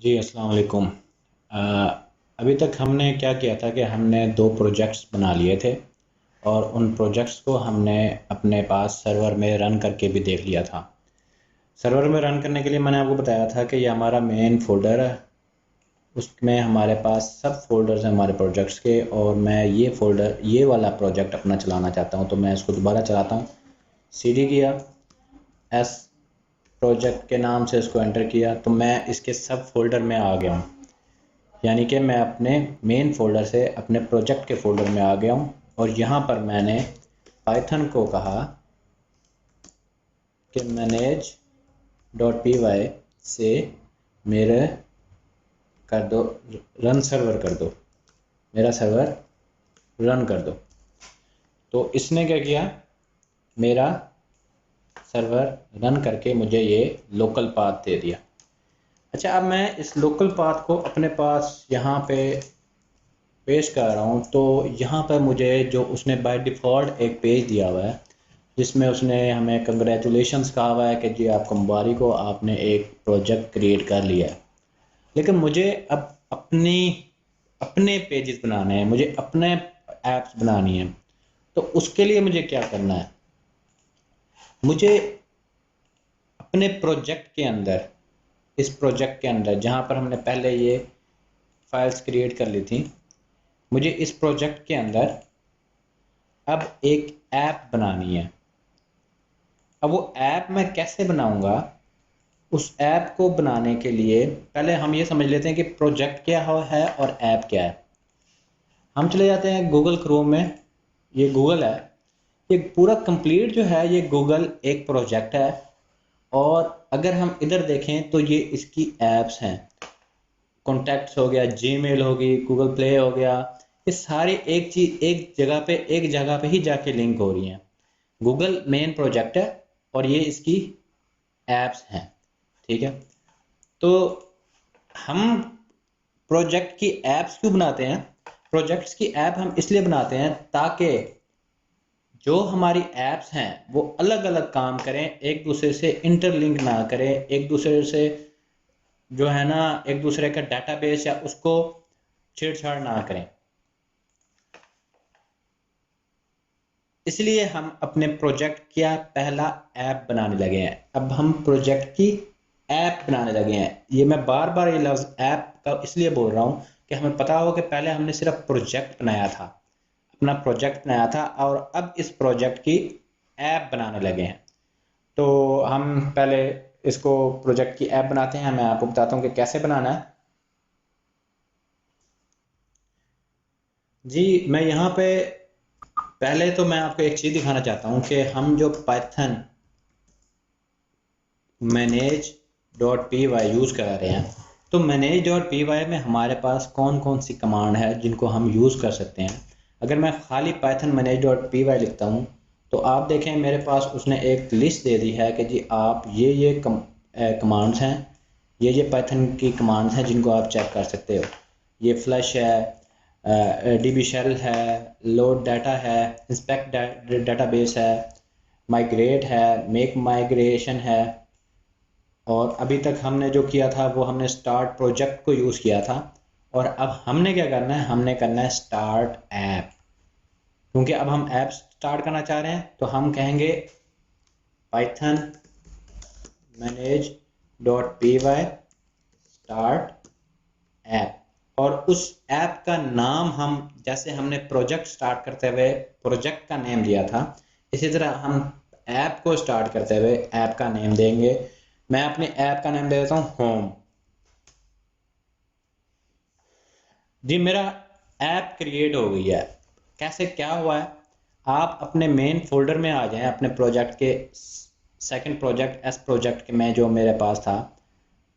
जी, अस्सलाम वालेकुम। अभी तक हमने क्या किया था कि हमने 2 प्रोजेक्ट्स बना लिए थे और उन प्रोजेक्ट्स को हमने अपने पास सर्वर में रन करके भी देख लिया था। सर्वर में रन करने के लिए मैंने आपको बताया था कि ये हमारा मेन फ़ोल्डर है, उसमें हमारे पास सब फ़ोल्डर्स हैं हमारे प्रोजेक्ट्स के, और मैं ये वाला प्रोजेक्ट अपना चलाना चाहता हूँ, तो मैं इसको दोबारा चलाता हूँ। सीडी किया, एस प्रोजेक्ट के नाम से इसको एंटर किया, तो मैं इसके सब फ़ोल्डर में आ गया हूँ। यानी कि मैं अपने मेन फ़ोल्डर से अपने प्रोजेक्ट के फ़ोल्डर में आ गया हूँ, और यहाँ पर मैंने पाइथन को कहा कि मैनेज डॉट पी वाई से मेरे कर दो, रन सर्वर कर दो, मेरा सर्वर रन कर दो। तो इसने क्या किया, मेरा सर्वर रन करके मुझे ये लोकल पाथ दे दिया। अच्छा, अब मैं इस लोकल पाथ को अपने पास यहाँ पे पेश कर रहा हूँ, तो यहाँ पर मुझे जो उसने बाय डिफ़ॉल्ट एक पेज दिया हुआ है, जिसमें उसने हमें कंग्रेचुलेशंस कहा हुआ है कि जी आपको मुबारक हो, आपने एक प्रोजेक्ट क्रिएट कर लिया है। लेकिन मुझे अब अपने पेजेस बनाने हैं, मुझे अपने ऐप्स बनानी है। तो उसके लिए मुझे क्या करना है, मुझे अपने प्रोजेक्ट के अंदर, इस प्रोजेक्ट के अंदर जहाँ पर हमने पहले ये फाइल्स क्रिएट कर ली थी, मुझे इस प्रोजेक्ट के अंदर अब एक ऐप बनानी है। अब वो ऐप मैं कैसे बनाऊंगा, उस ऐप को बनाने के लिए पहले हम ये समझ लेते हैं कि प्रोजेक्ट क्या है और ऐप क्या है। हम चले जाते हैं गूगल क्रोम में, ये गूगल है, ये पूरा कंप्लीट जो है ये गूगल एक प्रोजेक्ट है। और अगर हम इधर देखें तो ये इसकी ऐप्स हैं, कॉन्टैक्ट्स हो गया, जीमेल होगी, गूगल प्ले हो गया, ये सारी एक चीज़ एक जगह पे ही जाके लिंक हो रही हैं। गूगल मेन प्रोजेक्ट है और ये इसकी ऐप्स हैं। ठीक है, तो हम प्रोजेक्ट की ऐप्स क्यों बनाते हैं, प्रोजेक्ट्स की ऐप हम इसलिए बनाते हैं ताकि जो हमारी ऐप्स हैं वो अलग अलग काम करें, एक दूसरे से इंटरलिंक ना करें, एक दूसरे से जो है ना, एक दूसरे का डाटाबेस या उसको छेड़छाड़ ना करें। इसलिए हम अपने प्रोजेक्ट का पहला ऐप बनाने लगे हैं। अब हम प्रोजेक्ट की ऐप बनाने लगे हैं। ये मैं बार बार ये लफ्ज़ ऐप का इसलिए बोल रहा हूँ कि हमें पता हो कि पहले हमने सिर्फ प्रोजेक्ट बनाया था, अपना प्रोजेक्ट बनाया था, और अब इस प्रोजेक्ट की ऐप बनाने लगे हैं। तो हम पहले इसको प्रोजेक्ट की ऐप बनाते हैं। मैं आपको बताता हूँ कि कैसे बनाना है। जी, मैं यहाँ पे पहले तो मैं आपको एक चीज़ दिखाना चाहता हूँ कि हम जो Python manage dot P Y use करा रहे हैं, तो मैनेज डॉट पी वाई में हमारे पास कौन कौन सी कमांड है जिनको हम यूज़ कर सकते हैं। अगर मैं खाली Python manage dot P Y लिखता हूँ, तो आप देखें मेरे पास उसने एक लिस्ट दे दी है कि जी आप ये कमांड्स हैं, ये पाइथन की कमांड्स हैं जिनको आप चेक कर सकते हो। ये फ्लश है, डी बी शेल है, लोड डाटा है, इंस्पेक्ट डाटाबेस है, माइग्रेट है, मेक माइग्रेशन है, और अभी तक हमने जो किया था वो हमने स्टार्ट प्रोजेक्ट को यूज़ किया था। और अब हमने क्या करना है, हमने करना है स्टार्ट ऐप। क्योंकि अब हम ऐप स्टार्ट करना चाह रहे हैं, तो हम कहेंगे Python manage dot P Y start app, और उस ऐप का नाम हम, जैसे हमने प्रोजेक्ट स्टार्ट करते हुए प्रोजेक्ट का नेम दिया था, इसी तरह हम ऐप को स्टार्ट करते हुए ऐप का नेम देंगे। मैं अपने ऐप का नाम दे देता हूँ होम। जी, मेरा ऐप क्रिएट हो गई है। कैसे, क्या हुआ है, आप अपने मेन फोल्डर में आ जाएं, अपने प्रोजेक्ट के सेकंड प्रोजेक्ट एस प्रोजेक्ट के में जो मेरे पास था,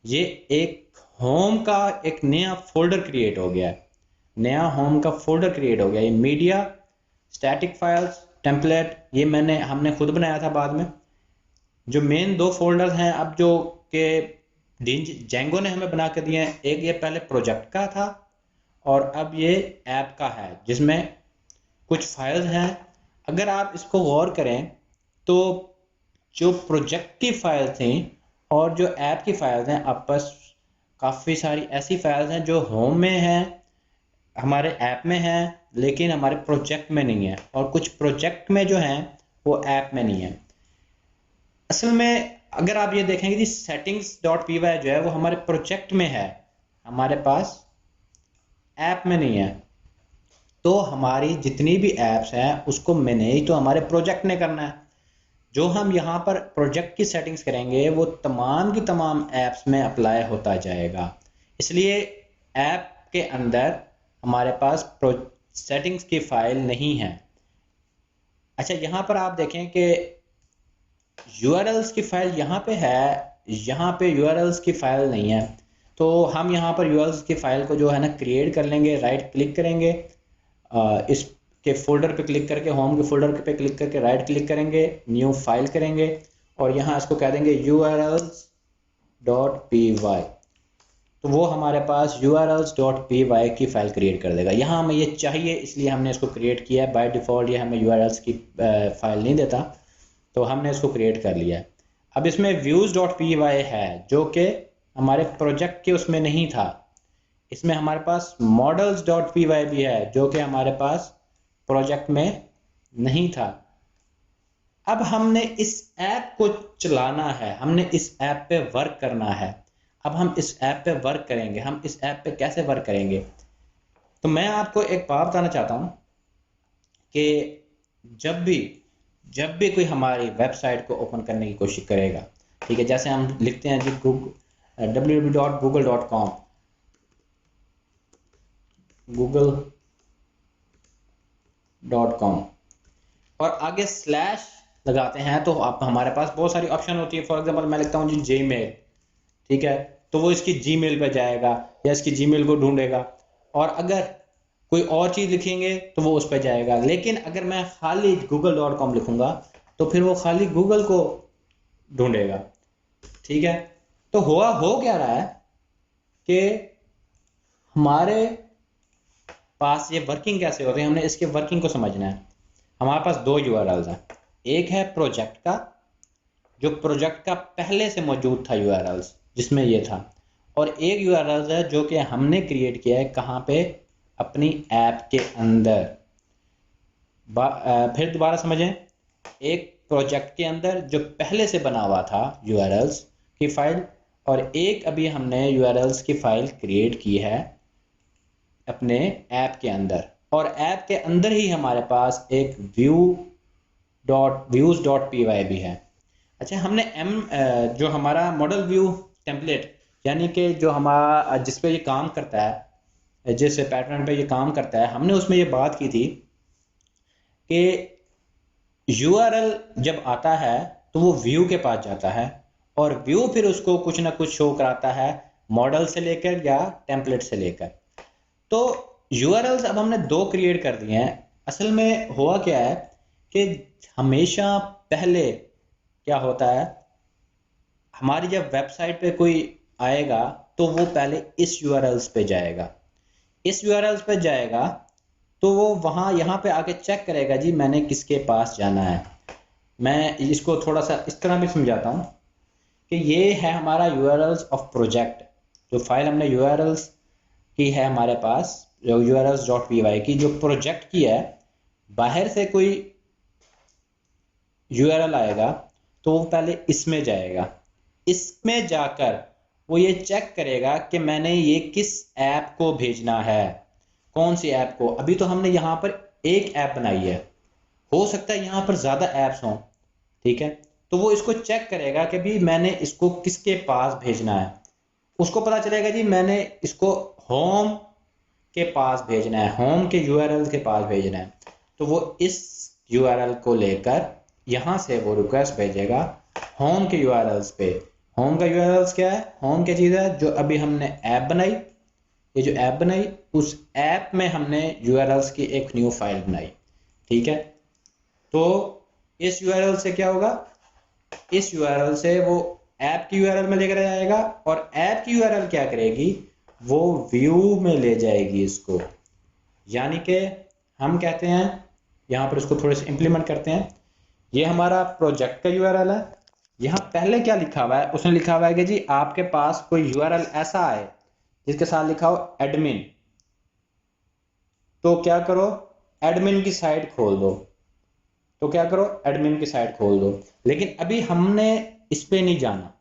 ये एक होम का एक नया फोल्डर क्रिएट हो गया है। नया होम का फोल्डर क्रिएट हो गया। ये मीडिया, स्टैटिक फाइल्स, टेम्पलेट, ये हमने खुद बनाया था बाद में। जो मेन दो फोल्डर्स हैं अब जो के जेंगो ने हमें बना के दिए हैं, एक ये पहले प्रोजेक्ट का था और अब ये ऐप का है, जिसमें कुछ फाइल्स हैं। अगर आप इसको गौर करें तो जो प्रोजेक्ट की फाइल थी और जो ऐप की फाइल्स हैं आपस काफ़ी सारी ऐसी फाइल्स हैं जो होम में हैं, हमारे ऐप में हैं, लेकिन हमारे प्रोजेक्ट में नहीं है, और कुछ प्रोजेक्ट में जो हैं वो ऐप में नहीं है। असल में अगर आप ये देखेंगे कि सेटिंग्स डॉट पी वाई जो है वो हमारे प्रोजेक्ट में है, हमारे पास ऐप में नहीं है। तो हमारी जितनी भी ऐप्स हैं उसको मैनेज तो हमारे प्रोजेक्ट ने करना है। जो हम यहाँ पर प्रोजेक्ट की सेटिंग्स करेंगे वो तमाम की तमाम ऐप्स में अप्लाई होता जाएगा। इसलिए ऐप के अंदर हमारे पास सेटिंग्स की फाइल नहीं है। अच्छा, यहाँ पर आप देखें कि URLs की फाइल यहाँ पे है, यहाँ पे URLs की फाइल नहीं है। तो हम यहाँ पर URLs की फाइल को जो है ना क्रिएट कर लेंगे, राइट क्लिक करेंगे, इसके फोल्डर पे क्लिक करके, होम के फोल्डर पे क्लिक करके राइट क्लिक करेंगे, न्यू फाइल करेंगे और यहाँ इसको कह देंगे urls.py। तो वो हमारे पास urls.py की फाइल क्रिएट कर देगा। यहाँ हमें ये चाहिए इसलिए हमने इसको क्रिएट किया है। बाय डिफ़ॉल्ट ये हमें urls की फाइल नहीं देता, तो हमने इसको क्रिएट कर लिया है। अब इसमें views.py है जो कि हमारे प्रोजेक्ट के उसमें नहीं था। इसमें हमारे पास models.py भी है जो कि हमारे पास प्रोजेक्ट में नहीं था। अब हमने इस ऐप को चलाना है, हमने इस ऐप पे वर्क करना है। अब हम इस ऐप पे वर्क करेंगे, हम इस ऐप पे कैसे वर्क करेंगे? तो मैं आपको एक बात बताना चाहता हूँ कि जब भी कोई हमारी वेबसाइट को ओपन करने की कोशिश करेगा, ठीक है, जैसे हम लिखते हैं जी www.google.com, google.com और आगे स्लैश लगाते हैं तो आप हमारे पास बहुत सारी ऑप्शन होती है। फॉर एग्जांपल मैं लिखता हूँ जी जीमेल, ठीक है, तो वो इसकी जीमेल पे जाएगा या इसकी जीमेल को ढूंढेगा, और अगर कोई और चीज़ लिखेंगे तो वो उस पर जाएगा। लेकिन अगर मैं खाली google.com लिखूंगा तो फिर वो खाली गूगल को ढूंढेगा, ठीक है। तो हो क्या रहा है कि हमारे पास ये वर्किंग कैसे होते हैं, हमने इसके वर्किंग को समझना है। हमारे पास दो URLs हैं, एक है प्रोजेक्ट का, जो प्रोजेक्ट का पहले से मौजूद था URLs जिसमें ये था, और एक URLs है जो कि हमने क्रिएट किया है कहाँ पे, अपनी ऐप के अंदर। फिर दोबारा समझें, एक प्रोजेक्ट के अंदर जो पहले से बना हुआ था URLs की फाइल, और एक अभी हमने URLs की फाइल क्रिएट की है अपने ऐप के अंदर, और ऐप के अंदर ही हमारे पास एक views.py भी है। अच्छा, हमने जो हमारा मॉडल व्यू टेम्पलेट, यानी कि जो हमारा जिस पे ये काम करता है, जिस पैटर्न पे ये काम करता है, हमने उसमें ये बात की थी कि URL जब आता है तो वो व्यू के पास जाता है, और व्यू फिर उसको कुछ ना कुछ शो कराता है, मॉडल से लेकर या टेम्पलेट से लेकर। तो URLs अब हमने दो क्रिएट कर दिए हैं। असल में हुआ क्या है कि हमेशा पहले क्या होता है, हमारी जब वेबसाइट पे कोई आएगा तो वो पहले इस URLs पे जाएगा, इस URLs पे जाएगा तो वो वहाँ यहाँ पे आके चेक करेगा जी मैंने किसके पास जाना है। मैं इसको थोड़ा सा इस तरह भी समझाता हूँ कि ये है हमारा URLs ऑफ प्रोजेक्ट, जो फाइल हमने URLs की है हमारे पास, जो urls.py की जो प्रोजेक्ट की है। बाहर से कोई URL आएगा तो वो पहले इसमें जाएगा, इसमें जाकर वो ये चेक करेगा कि मैंने ये किस ऐप को भेजना है, कौन सी ऐप को। अभी तो हमने यहाँ पर एक ऐप बनाई है, हो सकता है यहाँ पर ज़्यादा ऐप्स हों, ठीक है। तो वो इसको चेक करेगा कि भी मैंने इसको किसके पास भेजना है। उसको पता चलेगा जी मैंने इसको होम के पास भेजना है, होम के URL के पास भेजना है, तो वो इस URL को लेकर यहाँ से वो रिक्वेस्ट भेजेगा होम के URLs पे। होम का URLs क्या है, होम क्या चीज़ है, जो अभी हमने ऐप बनाई, ये जो ऐप बनाई उस ऐप में हमने URLs की एक न्यू फाइल बनाई, ठीक है। तो इस URL से क्या होगा, इस URL से वो ऐप की URL में लेकर जाएगा, और ऐप की URL क्या करेगी, वो व्यू में ले जाएगी इसको। यानी कि हम कहते हैं, यहाँ पर इसको थोड़े से इम्प्लीमेंट करते हैं, ये हमारा प्रोजेक्ट का URL है, यहाँ पहले क्या लिखा हुआ है, उसने लिखा हुआ है कि जी आपके पास कोई यूआरएल ऐसा आए जिसके साथ लिखा हो एडमिन, तो क्या करो, एडमिन की साइट खोल दो। तो क्या करो, एडमिन की साइट खोल दो। लेकिन अभी हमने इस पे नहीं जाना,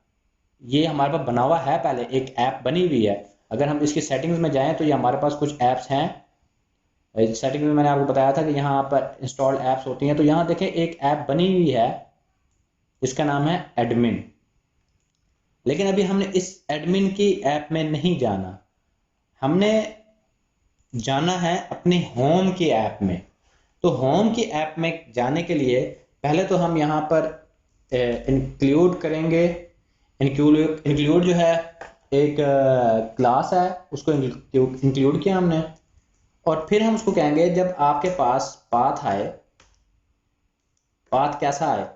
ये हमारे पास बना हुआ है, पहले एक ऐप बनी हुई है। अगर हम इसकी सेटिंग्स में जाएं तो ये हमारे पास कुछ ऐप्स हैं। सेटिंग में मैंने आपको बताया था कि यहाँ पर इंस्टॉल ऐप्स होती हैं, तो यहाँ देखें एक ऐप बनी हुई है जिसका नाम है एडमिन। लेकिन अभी हमने इस एडमिन की ऐप में नहीं जाना, हमने जाना है अपने होम की ऐप में। तो होम की ऐप में जाने के लिए पहले तो हम यहाँ पर इंक्लूड करेंगे। इंक्लूड जो है एक क्लास है, उसको इंक्लूड किया हमने। और फिर हम उसको कहेंगे जब आपके पास पाथ आए, पाथ कैसा आए,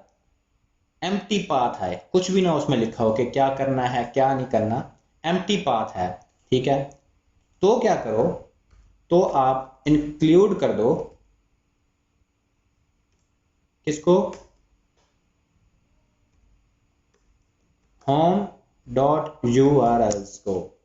एम्प्टी पाथ है, कुछ भी ना उसमें लिखा हो कि क्या करना है क्या नहीं करना, एम्प्टी पाथ है, ठीक है। तो क्या करो, तो आप इंक्लूड कर दो किसको, होम डॉट यूआरएल्स को,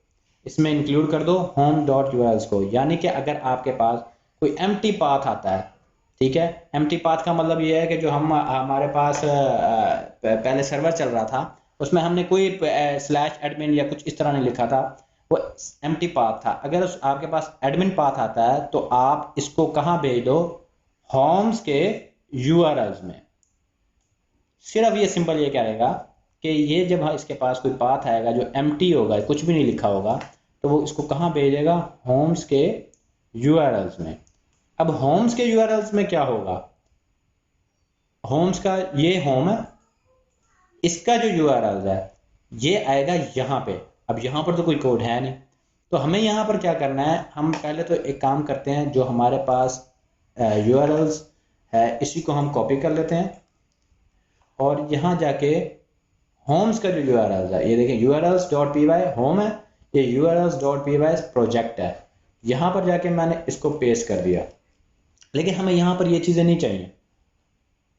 इसमें इंक्लूड कर दो होम डॉट यूआरएल्स को। यानी कि अगर आपके पास कोई एम्प्टी पाथ आता है, ठीक है, एम्प्टी पाथ का मतलब ये है कि जो हम हमारे पास पहले सर्वर चल रहा था उसमें हमने कोई स्लैश एडमिन या कुछ इस तरह नहीं लिखा था, वो एम्प्टी पाथ था। अगर आपके पास एडमिन पाथ आता है तो आप इसको कहाँ भेज दो, होम्स के यूआरएल्स में। सिर्फ ये सिंपल ये करेगा कि ये जब इसके पास कोई पाथ आएगा जो एम्प्टी होगा, कुछ भी नहीं लिखा होगा, तो वो इसको कहाँ भेजेगा, होम्स के यूआरएल्स में। अब होम्स के यूआरएल्स में क्या होगा, होम्स का ये होम है, इसका जो यूआरएल है ये आएगा यहाँ पे। अब यहाँ पर तो कोई कोड है नहीं, तो हमें यहाँ पर क्या करना है, हम पहले तो एक काम करते हैं, जो हमारे पास यूआरएल्स है इसी को हम कॉपी कर लेते हैं और यहाँ जाके होम्स का जो यूआरएल है, ये देखिए URLs dot P Y home है, ये URLs dot P Y project है। यहाँ पर जाके मैंने इसको पेस्ट कर दिया। लेकिन हमें यहाँ पर ये चीज़ें नहीं चाहिए,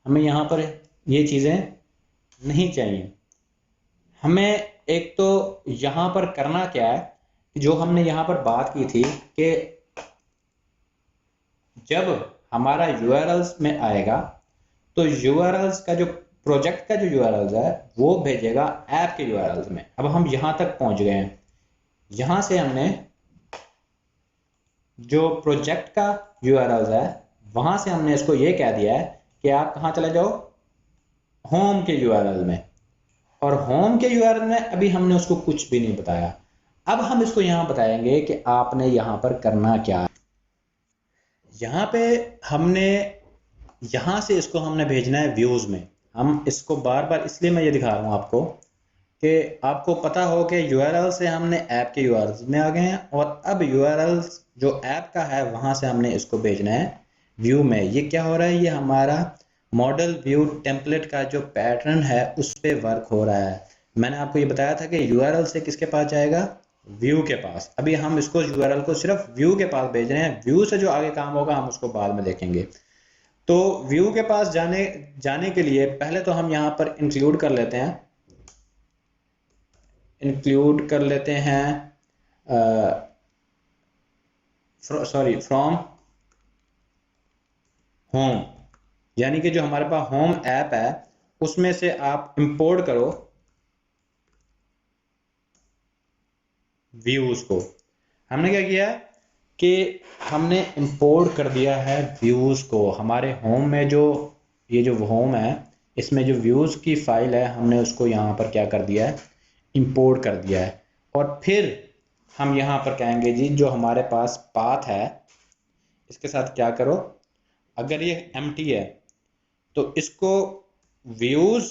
हमें यहाँ पर ये चीज़ें नहीं चाहिए। हमें एक तो यहाँ पर करना क्या है, जो हमने यहाँ पर बात की थी कि जब हमारा यूआरएल्स में आएगा तो यूआरएल्स का जो प्रोजेक्ट का जो यूआरएल्स है वो भेजेगा ऐप के यूआरएल्स में। अब हम यहाँ तक पहुँच गए हैं, यहाँ से हमने जो प्रोजेक्ट का यूआरएल्स है वहाँ से हमने इसको ये कह दिया है कि आप कहाँ चले जाओ, होम के यूआरएल में। और होम के यूआरएल में अभी हमने उसको कुछ भी नहीं बताया। अब हम इसको यहाँ बताएंगे कि आपने यहाँ पर करना क्या है। यहाँ पे हमने यहाँ से इसको हमने भेजना है व्यूज़ में। हम इसको बार बार इसलिए मैं ये दिखा रहा हूँ आपको कि आपको पता हो कि यूआरएल से हमने ऐप के यूआरएल में आ गए हैं और अब यूआरएल जो ऐप का है वहाँ से हमने इसको भेजना है व्यू में। ये क्या हो रहा है, ये हमारा मॉडल व्यू टेम्पलेट का जो पैटर्न है उस पर वर्क हो रहा है। मैंने आपको ये बताया था कि यूआरएल से किसके पास जाएगा, व्यू के पास। अभी हम इसको यूआरएल को सिर्फ व्यू के पास भेज रहे हैं, व्यू से जो आगे काम होगा हम उसको बाद में देखेंगे। तो व्यू के पास जाने के लिए पहले तो हम यहाँ पर इंक्लूड कर लेते हैं, इंक्लूड कर लेते हैं सॉरी फ्रॉम होम, यानी कि जो हमारे पास होम ऐप है उसमें से आप इंपोर्ट करो व्यूज को। हमने क्या किया कि हमने इंपोर्ट कर दिया है व्यूज को हमारे होम में। जो ये जो होम है इसमें जो व्यूज की फाइल है हमने उसको यहाँ पर क्या कर दिया है, इंपोर्ट कर दिया है। और फिर हम यहाँ पर कहेंगे जी जो हमारे पास पाथ है इसके साथ क्या करो, अगर ये एम्प्टी है तो इसको व्यूज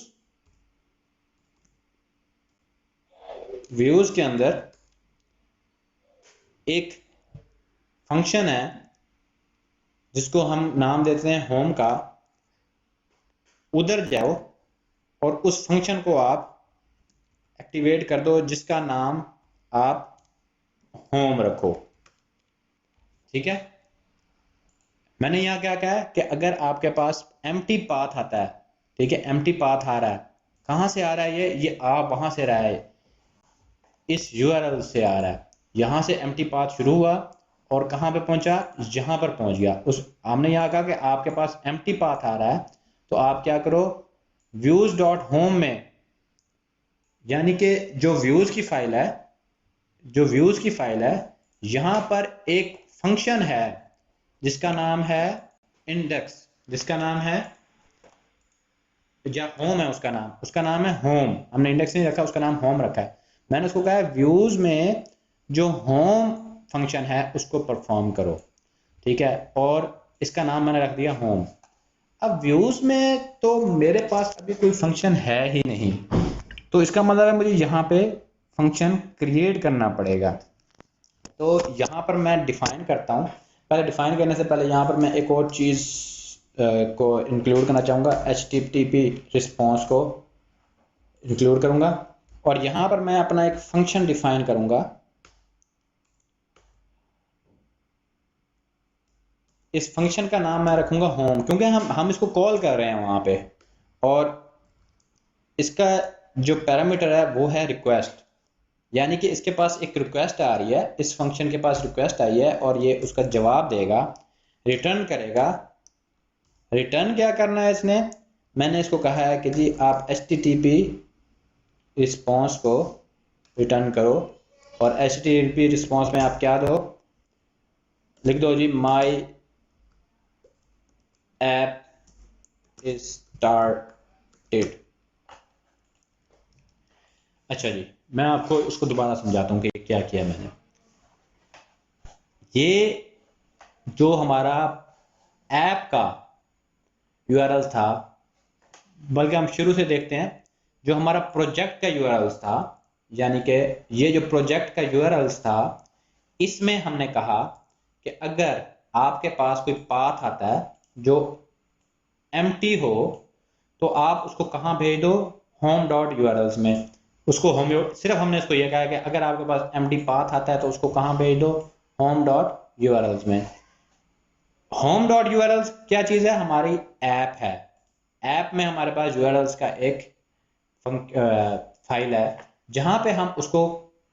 के अंदर एक फंक्शन है जिसको हम नाम देते हैं होम का, उधर जाओ और उस फंक्शन को आप एक्टिवेट कर दो जिसका नाम आप होम रखो। ठीक है, मैंने यहाँ क्या कहा है कि अगर आपके पास एम्प्टी पाथ आता है, ठीक है, एम्प्टी पाथ आ रहा है कहाँ से आ रहा है ये आप वहाँ से रहा है, इस यूआरएल से आ रहा है। यहाँ से एम्प्टी पाथ शुरू हुआ और कहाँ पे पहुंचा, यहाँ पर पहुंच गया। उस हमने यहाँ कहा कि आपके पास एम्प्टी पाथ आ रहा है, तो आप क्या करो, व्यूज डॉट होम में, यानी कि जो व्यूज की फाइल है, जो व्यूज की फाइल है, यहाँ पर एक फंक्शन है जिसका नाम है इंडेक्स, जिसका नाम है, या होम है उसका नाम है होम। हमने इंडेक्स नहीं रखा, उसका नाम होम रखा है। मैंने उसको कहा है व्यूज में जो होम फंक्शन है उसको परफॉर्म करो, ठीक है, और इसका नाम मैंने रख दिया होम। अब व्यूज में तो मेरे पास अभी कोई फंक्शन है ही नहीं, तो इसका मतलब है मुझे यहाँ पे फंक्शन क्रिएट करना पड़ेगा। तो यहाँ पर मैं डिफाइन करता हूँ। पहले डिफाइन करने से पहले यहाँ पर मैं एक और चीज़ को इंक्लूड करना चाहूँगा, HTTP रिस्पॉन्स को इंक्लूड करूँगा, और यहाँ पर मैं अपना एक फंक्शन डिफाइन करूँगा। इस फंक्शन का नाम मैं रखूँगा होम, क्योंकि हम इसको कॉल कर रहे हैं वहाँ पे, और इसका जो पैरामीटर है वो है रिक्वेस्ट, यानी कि इसके पास एक रिक्वेस्ट आ रही है, इस फंक्शन के पास रिक्वेस्ट आई है और ये उसका जवाब देगा, रिटर्न करेगा। रिटर्न क्या करना है इसने, मैंने इसको कहा है कि जी आप HTTP रिस्पॉन्स को रिटर्न करो, और HTTP रिस्पॉन्स में आप क्या दो, लिख दो जी माई ऐप इज स्टार्टेड। अच्छा जी, मैं आपको इसको दोबारा समझाता हूँ कि क्या किया मैंने। ये जो हमारा ऐप का यूआरएल था, बल्कि हम शुरू से देखते हैं, जो हमारा प्रोजेक्ट का यूआरएल था, यानी कि ये जो प्रोजेक्ट का यूआरएल था, इसमें हमने कहा कि अगर आपके पास कोई पाथ आता है जो एम्प्टी हो, तो आप उसको कहाँ भेज दो, होम डॉट यूआरएल्स में। उसको होम, सिर्फ हमने इसको ये कहा कि अगर आपके पास एम्प्टी पाथ आता है तो उसको कहाँ भेज दो, होम डॉट यूआरएल्स में। होम डॉट यूआरएल्स क्या चीज़ है, हमारी ऐप है। ऐप में हमारे पास यूआरएल्स का एक फाइल है, जहां पे हम उसको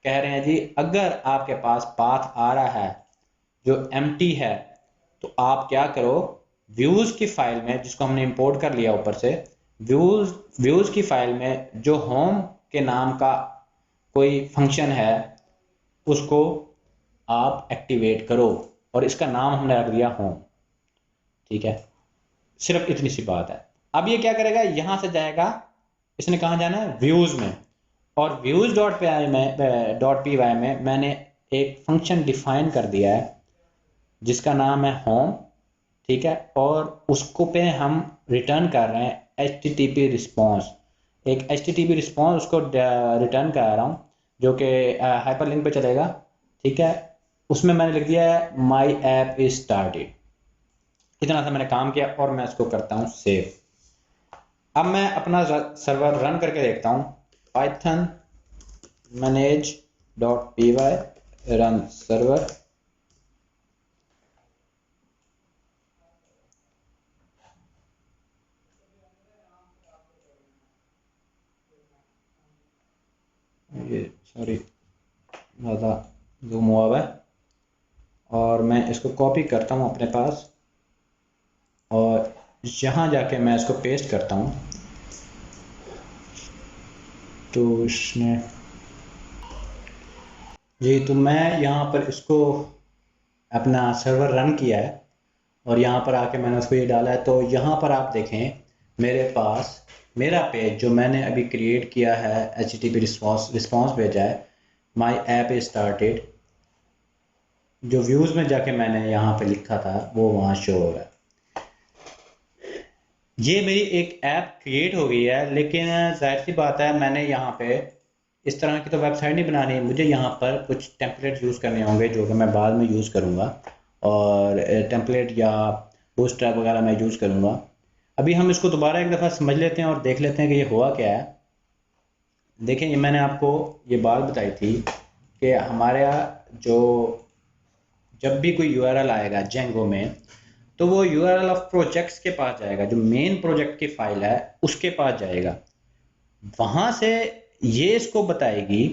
कह रहे हैं जी अगर आपके पास पाथ आ रहा है जो एम्प्टी है, तो आप क्या करो, व्यूज की फाइल में, जिसको हमने इंपोर्ट कर लिया ऊपर से, व्यूज की फाइल में जो होम के नाम का कोई फंक्शन है उसको आप एक्टिवेट करो, और इसका नाम हमने रख दिया होम, ठीक है। सिर्फ इतनी सी बात है। अब ये क्या करेगा, यहां से जाएगा, इसने कहाँ जाना है, व्यूज में, और व्यूज डॉट पी वाई में मैंने एक फंक्शन डिफाइन कर दिया है जिसका नाम है होम, ठीक है, और उसको पे हम रिटर्न कर रहे हैं HTTP रिस्पॉन्स। एक HTTP रिस्पॉन्स उसको रिटर्न कर रहा हूँ, जो कि हाइपरलिंक पे चलेगा, ठीक है। उसमें मैंने लिख दिया है माई ऐप इज स्टार्टेड। इतना सा मैंने काम किया और मैं इसको करता हूँ सेव। अब मैं अपना सर्वर रन करके देखता हूँ, पाइथन manage.py रन सर्वर। ये सॉरी ज़्यादा जूम हुआ हुआ है, और मैं इसको कॉपी करता हूँ अपने पास, और यहाँ जाके मैं इसको पेस्ट करता हूँ। तो इसने जी, तो मैं यहाँ पर इसको अपना सर्वर रन किया है, और यहाँ पर आके मैंने उसको ये डाला है। तो यहाँ पर आप देखें मेरे पास मेरा पेज जो मैंने अभी क्रिएट किया है, HTTP रिस्पॉन्स भेजा है, माई ऐप इज स्टार्टेड, जो व्यूज़ में जाके मैंने यहाँ पे लिखा था वो वहाँ शो हो रहा है। ये मेरी एक ऐप क्रिएट हो गई है, लेकिन जाहिर सी बात है मैंने यहाँ पे इस तरह की तो वेबसाइट नहीं बनानी, मुझे यहाँ पर कुछ टेम्पलेट यूज़ करने होंगे जो कि मैं बाद में यूज़ करूँगा, और टेम्पलेट या बूटस्ट्रैप वगैरह मैं यूज़ करूँगा। अभी हम इसको दोबारा एक दफ़ा समझ लेते हैं और देख लेते हैं कि ये हुआ क्या है। देखें, ये मैंने आपको ये बात बताई थी कि हमारे यहाँ जो जब भी कोई यूआरएल आएगा जेंगो में, तो वो यूआरएल ऑफ प्रोजेक्ट्स के पास जाएगा, जो मेन प्रोजेक्ट की फाइल है उसके पास जाएगा। वहां से ये इसको बताएगी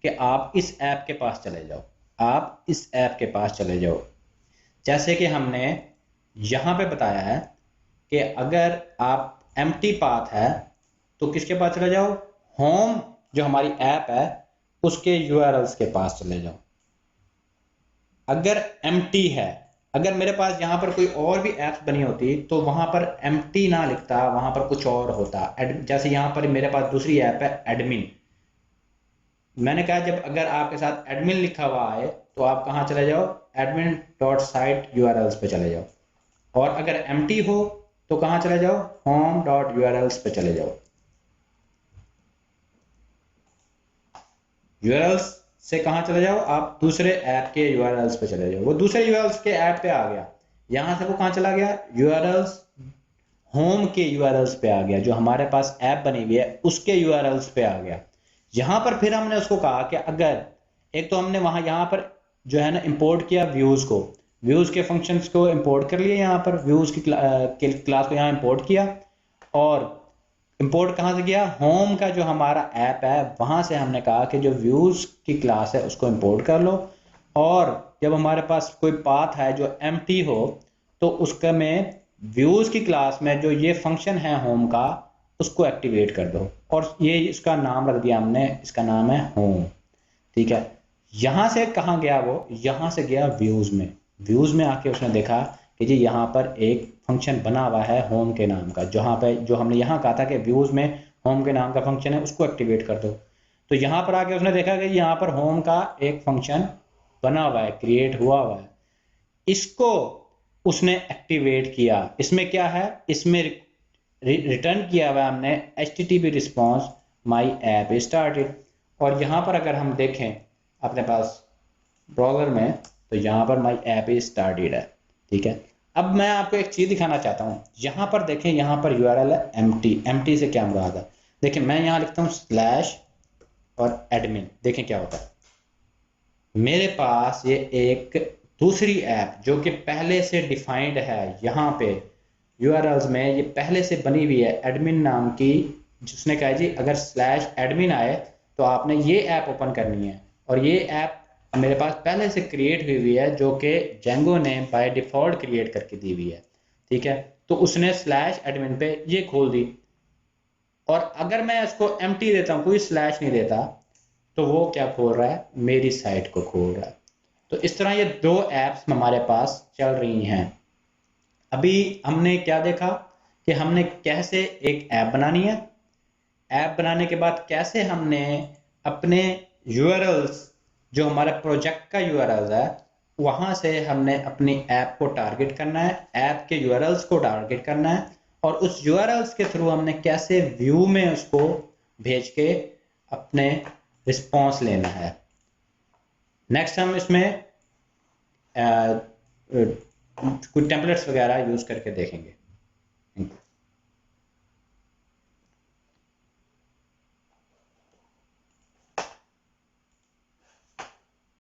कि आप इस ऐप के पास चले जाओ, आप इस ऐप के पास चले जाओ। जैसे कि हमने यहाँ पे बताया है कि अगर आप एम्प्टी पाथ है तो किसके पास चले जाओ, होम जो हमारी ऐप है उसके यूआरएल्स के पास चले जाओ। अगर एम्प्टी है, अगर मेरे पास यहाँ पर कोई और भी ऐप्स बनी होती तो वहां पर एम्प्टी ना लिखता, वहां पर कुछ और होता। जैसे यहाँ पर मेरे पास दूसरी ऐप है एडमिन। मैंने कहा जब अगर आपके साथ एडमिन लिखा हुआ है तो आप कहाँ चले जाओ, एडमिन डॉट साइट यूआरएल्स पे चले जाओ। और अगर एम्प्टी हो तो कहाँ चले जाओ, होम डॉट यूआरएल्स पे चले जाओ। यूआरएल्स से कहाँ चले जाओ, आप दूसरे ऐप के यूआरएल्स पे चले जाओ। वो दूसरे यूआरएल्स के ऐप पे आ गया, यहां से वो कहाँ चला गया, यूआरएल्स होम के यूआरएल्स पे आ गया, जो हमारे पास ऐप बनी हुई है उसके यूआरएल्स पे आ गया। यहां पर फिर हमने उसको कहा कि अगर एक तो हमने वहां यहाँ पर जो है ना इंपोर्ट किया व्यूज को, व्यूज के फंक्शंस को इंपोर्ट कर लिए, यहाँ पर व्यूज की क्लास को यहाँ इंपोर्ट किया। और इंपोर्ट कहाँ से किया, होम का जो हमारा ऐप है वहां से हमने कहा कि जो व्यूज की क्लास है उसको इंपोर्ट कर लो। और जब हमारे पास कोई पाथ है जो एम्प्टी हो तो उसका में व्यूज की क्लास में जो ये फंक्शन है होम का उसको एक्टिवेट कर दो। और ये इसका नाम रख दिया हमने, इसका नाम है होम। ठीक है, यहां से कहाँ गया वो, यहां से गया व्यूज में। व्यूज में आके उसने देखा कि जी यहाँ पर एक फंक्शन बना हुआ है होम के नाम का, जहाँ पे जो हमने यहाँ कहा था कि व्यूज में होम के नाम का फंक्शन है उसको एक्टिवेट कर दो। तो यहाँ पर आके उसने देखा कि यहाँ पर होम का एक फंक्शन बना हुआ है, क्रिएट हुआ है, इसको उसने एक्टिवेट किया। इसमें क्या है, इसमें रिटर्न किया हुआ हमने HTTP response my app started. और यहाँ पर अगर हम देखें अपने पास ब्राउज़र में तो यहाँ पर माई ऐप स्टार्टेड है। ठीक है, अब मैं आपको एक चीज़ दिखाना चाहता हूँ। यहाँ पर देखें, यहाँ पर यूआरएल है एम्प्टी। एम्प्टी से क्या मुराद है, देखिए मैं यहाँ लिखता हूँ स्लैश और एडमिन, देखें क्या होता है। मेरे पास ये एक दूसरी ऐप जो कि पहले से डिफाइंड है, यहाँ पे यूआरएल्स में ये पहले से बनी हुई है एडमिन नाम की, जिसने कहा जी अगर स्लैश एडमिन आए तो आपने ये ऐप ओपन करनी है। और ये ऐप मेरे पास पहले से क्रिएट हुई है जो कि जेंगो ने बाय डिफ़ॉल्ट क्रिएट करके दी हुई है। ठीक है, तो उसने स्लैश एडमिन पे ये खोल दी। और अगर मैं इसको एम्प्टी देता हूँ, कोई स्लैश नहीं देता, तो वो क्या खोल रहा है, मेरी साइट को खोल रहा है। तो इस तरह ये दो ऐप्स हमारे पास चल रही हैं। अभी हमने क्या देखा कि हमने कैसे एक ऐप बनानी है, ऐप बनाने के बाद कैसे हमने अपने यूआरएल्स जो हमारे प्रोजेक्ट का यूआरएल है वहां से हमने अपनी ऐप को टारगेट करना है, ऐप के यूआरएल्स को टारगेट करना है। और उस यूआरएल्स के थ्रू हमने कैसे व्यू में उसको भेज के अपने रिस्पॉन्स लेना है। नेक्स्ट हम इसमें कुछ टेम्पलेट्स वगैरह यूज करके देखेंगे।